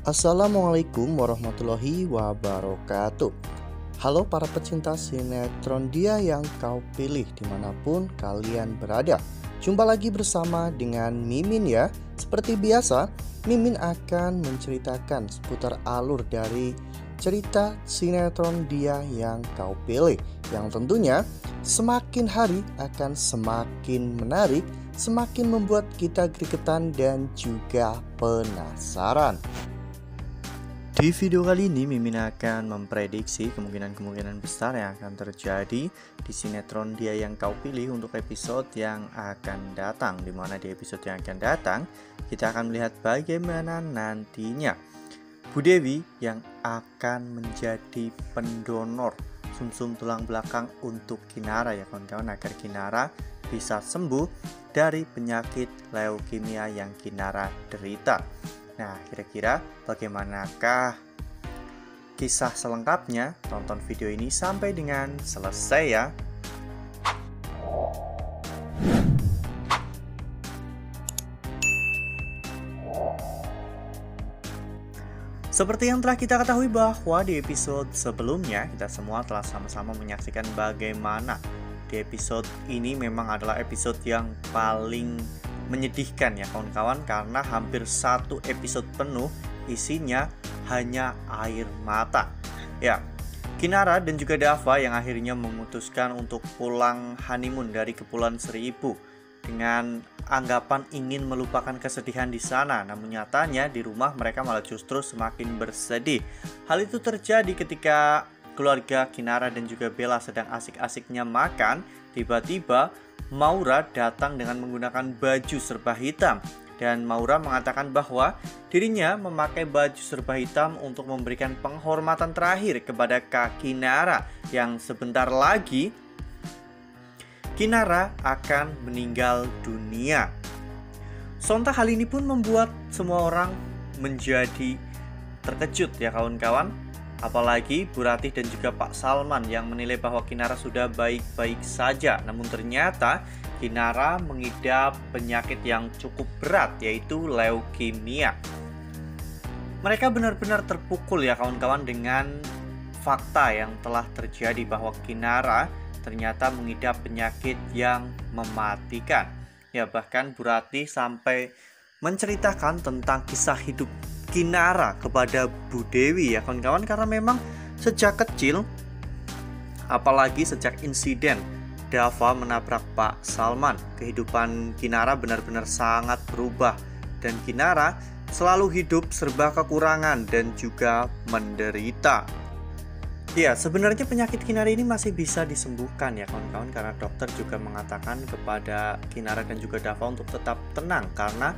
Assalamualaikum warahmatullahi wabarakatuh. Halo para pecinta sinetron Dia Yang Kau Pilih dimanapun kalian berada. Jumpa lagi bersama dengan Mimin ya. Seperti biasa, Mimin akan menceritakan seputar alur dari cerita sinetron Dia Yang Kau Pilih, yang tentunya semakin hari akan semakin menarik, semakin membuat kita gregetan dan juga penasaran. Di video kali ini Mimin akan memprediksi kemungkinan-kemungkinan besar yang akan terjadi di sinetron Dia Yang Kau Pilih untuk episode yang akan datang. Dimana di episode yang akan datang kita akan melihat bagaimana nantinya Bu Dewi yang akan menjadi pendonor sumsum tulang belakang untuk Kinara ya kawan-kawan, agar Kinara bisa sembuh dari penyakit leukemia yang Kinara derita. Nah, kira-kira bagaimanakah kisah selengkapnya? Tonton video ini sampai dengan selesai ya. Seperti yang telah kita ketahui bahwa di episode sebelumnya kita semua telah sama-sama menyaksikan bagaimana di episode ini memang adalah episode yang paling menyedihkan ya kawan-kawan, karena hampir satu episode penuh isinya hanya air mata. Ya, Kinara dan juga Dava yang akhirnya memutuskan untuk pulang honeymoon dari Kepulauan Seribu dengan anggapan ingin melupakan kesedihan di sana, namun nyatanya di rumah mereka malah justru semakin bersedih. Hal itu terjadi ketika keluarga Kinara dan juga Bella sedang asik-asiknya makan. Tiba-tiba Maura datang dengan menggunakan baju serba hitam, dan Maura mengatakan bahwa dirinya memakai baju serba hitam untuk memberikan penghormatan terakhir kepada Kak Kinara yang sebentar lagi Kinara akan meninggal dunia. Sontak hal ini pun membuat semua orang menjadi terkejut ya kawan-kawan. Apalagi Bu Ratih dan juga Pak Salman yang menilai bahwa Kinara sudah baik-baik saja. Namun ternyata Kinara mengidap penyakit yang cukup berat, yaitu leukemia. Mereka benar-benar terpukul ya kawan-kawan dengan fakta yang telah terjadi bahwa Kinara ternyata mengidap penyakit yang mematikan. Ya, bahkan Bu Ratih sampai menceritakan tentang kisah hidup Kinara kepada Bu Dewi ya kawan-kawan, karena memang sejak kecil, apalagi sejak insiden Dava menabrak Pak Salman, kehidupan Kinara benar-benar sangat berubah, dan Kinara selalu hidup serba kekurangan dan juga menderita. Ya, sebenarnya penyakit Kinara ini masih bisa disembuhkan ya kawan-kawan, karena dokter juga mengatakan kepada Kinara dan juga Dava untuk tetap tenang, karena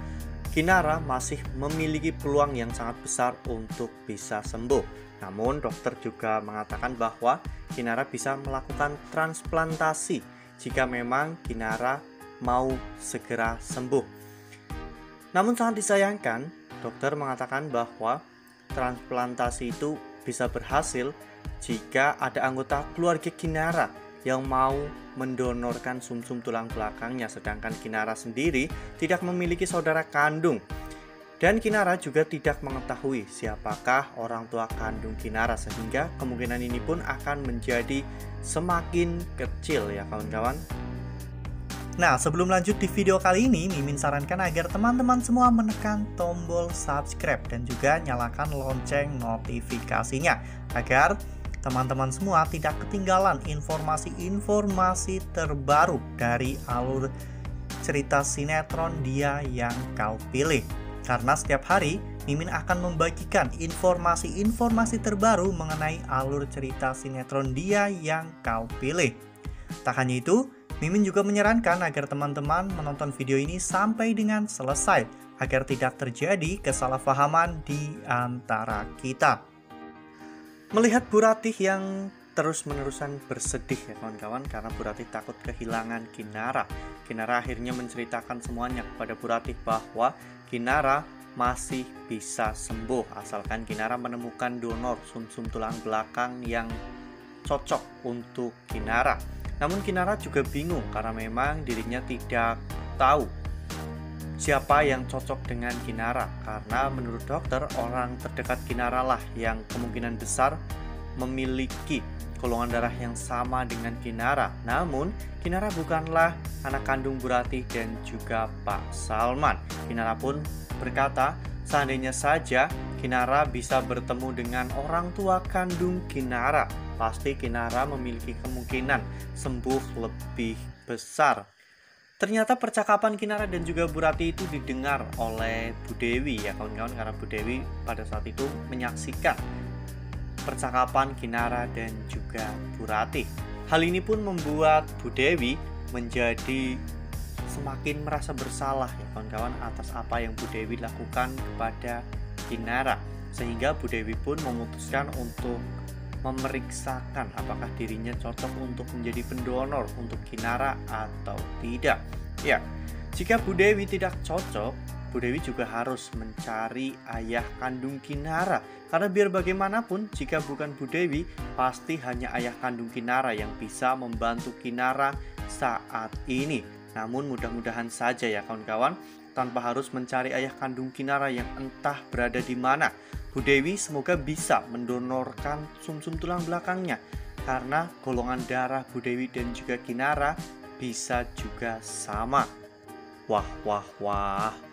Kinara masih memiliki peluang yang sangat besar untuk bisa sembuh. Namun dokter juga mengatakan bahwa Kinara bisa melakukan transplantasi jika memang Kinara mau segera sembuh. Namun sangat disayangkan, dokter mengatakan bahwa transplantasi itu bisa berhasil jika ada anggota keluarga Kinara yang mau mendonorkan sumsum tulang belakangnya, sedangkan Kinara sendiri tidak memiliki saudara kandung. Dan Kinara juga tidak mengetahui siapakah orang tua kandung Kinara, sehingga kemungkinan ini pun akan menjadi semakin kecil ya kawan-kawan. Nah, sebelum lanjut di video kali ini, Mimin sarankan agar teman-teman semua menekan tombol subscribe dan juga nyalakan lonceng notifikasinya, agar teman-teman semua tidak ketinggalan informasi-informasi terbaru dari alur cerita sinetron Dia Yang Kau Pilih. Karena setiap hari Mimin akan membagikan informasi-informasi terbaru mengenai alur cerita sinetron Dia Yang Kau Pilih. Tak hanya itu, Mimin juga menyarankan agar teman-teman menonton video ini sampai dengan selesai, agar tidak terjadi kesalahpahaman di antara kita. Melihat Bu Ratih yang terus-menerusan bersedih ya kawan-kawan, karena Bu Ratih takut kehilangan Kinara. Kinara akhirnya menceritakan semuanya kepada Bu Ratih bahwa Kinara masih bisa sembuh asalkan Kinara menemukan donor sumsum tulang belakang yang cocok untuk Kinara. Namun Kinara juga bingung karena memang dirinya tidak tahu siapa yang cocok dengan Kinara, karena menurut dokter orang terdekat Kinara lah yang kemungkinan besar memiliki golongan darah yang sama dengan Kinara. Namun Kinara bukanlah anak kandung Bu Ratih dan juga Pak Salman. Kinara pun berkata, seandainya saja Kinara bisa bertemu dengan orang tua kandung Kinara, pasti Kinara memiliki kemungkinan sembuh lebih besar. Ternyata percakapan Kinara dan juga Bu Ratih itu didengar oleh Bu Dewi ya kawan-kawan, karena Bu Dewi pada saat itu menyaksikan percakapan Kinara dan juga Bu Ratih. Hal ini pun membuat Bu Dewi menjadi semakin merasa bersalah ya kawan-kawan atas apa yang Bu Dewi lakukan kepada Kinara, sehingga Bu Dewi pun memutuskan untuk memeriksakan apakah dirinya cocok untuk menjadi pendonor untuk Kinara atau tidak. Ya, jika Bu Dewi tidak cocok, Bu Dewi juga harus mencari ayah kandung Kinara, karena biar bagaimanapun jika bukan Bu Dewi, pasti hanya ayah kandung Kinara yang bisa membantu Kinara saat ini. Namun mudah-mudahan saja ya kawan-kawan, tanpa harus mencari ayah kandung Kinara yang entah berada di mana, Bu Dewi semoga bisa mendonorkan sumsum tulang belakangnya, karena golongan darah Bu Dewi dan juga Kinara bisa juga sama. Wah,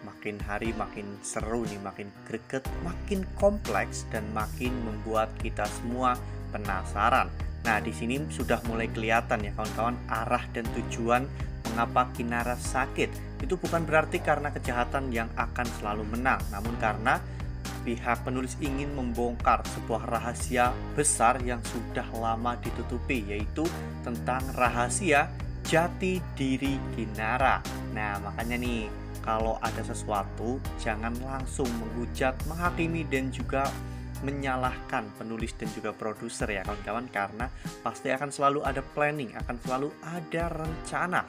makin hari makin seru nih, makin greget, makin kompleks, dan makin membuat kita semua penasaran. Nah, di sini sudah mulai kelihatan ya kawan-kawan arah dan tujuan mengapa Kinara sakit. Itu bukan berarti karena kejahatan yang akan selalu menang, namun karena pihak penulis ingin membongkar sebuah rahasia besar yang sudah lama ditutupi, yaitu tentang rahasia jati diri Kinara. Nah, makanya nih, kalau ada sesuatu jangan langsung menghujat, menghakimi, dan juga menyalahkan penulis dan juga produser ya kawan-kawan, karena pasti akan selalu ada planning, akan selalu ada rencana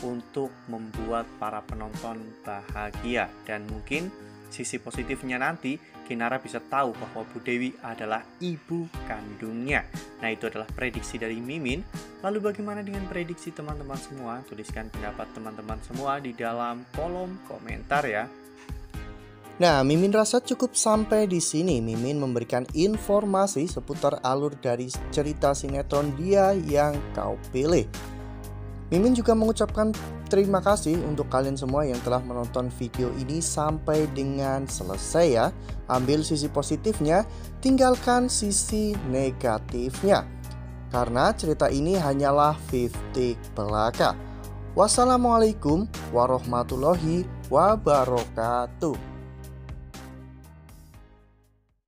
untuk membuat para penonton bahagia. Dan mungkin sisi positifnya nanti Kinara bisa tahu bahwa Bu Dewi adalah ibu kandungnya. Nah, itu adalah prediksi dari Mimin. Lalu bagaimana dengan prediksi teman-teman semua? Tuliskan pendapat teman-teman semua di dalam kolom komentar ya. Nah, Mimin rasa cukup sampai di sini. Mimin memberikan informasi seputar alur dari cerita sinetron Dia Yang Kau Pilih. Mimin juga mengucapkan terima kasih untuk kalian semua yang telah menonton video ini sampai dengan selesai ya. Ambil sisi positifnya, tinggalkan sisi negatifnya, karena cerita ini hanyalah 50 belaka. Wassalamualaikum warahmatullahi wabarakatuh.